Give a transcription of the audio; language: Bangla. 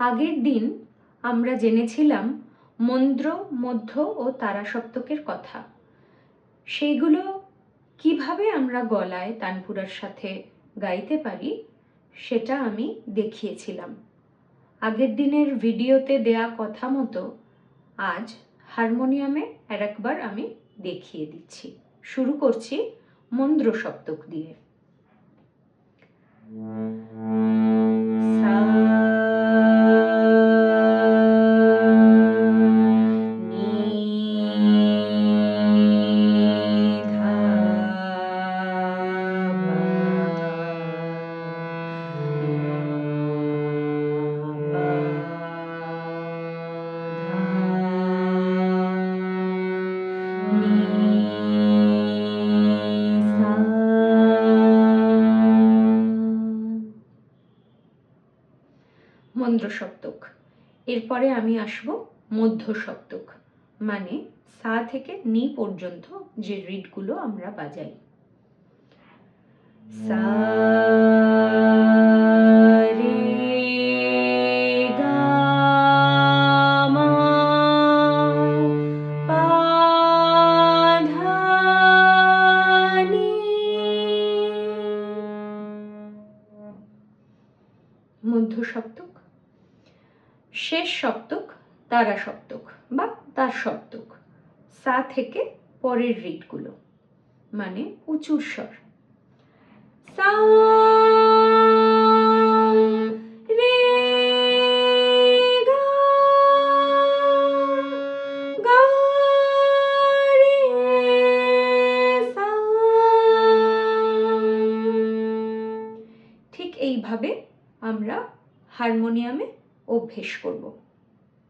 আগের দিন আমরা জেনেছিলাম মন্দ্র, মধ্য ও তারাসপ্তকের কথা। সেইগুলো কিভাবে আমরা গলায় তানপুরার সাথে গাইতে পারি সেটা আমি দেখিয়েছিলাম। আগের দিনের ভিডিওতে দেয়া কথা মতো আজ হারমোনিয়ামে আরেকবার আমি দেখিয়ে দিচ্ছি। শুরু করছি মন্দ্র সপ্তক দিয়ে। মন্দ্র সপ্তক। এরপরে আমি আসব মধ্য সপ্তক, মানে সা থেকে নি পর্যন্ত যে রিডগুলো আমরা বাজাই। সা রে গা মা পা ধা নি। মধ্য সপ্তক। শেষ সপ্তক তারা সপ্তক বা তার সপ্তক। সা থেকে পরের রিডগুলো, মানে উঁচুর স্বর। সা রে গা গা রে সা। ঠিক এইভাবে আমরা হারমোনিয়ামে অভ্যেস করব।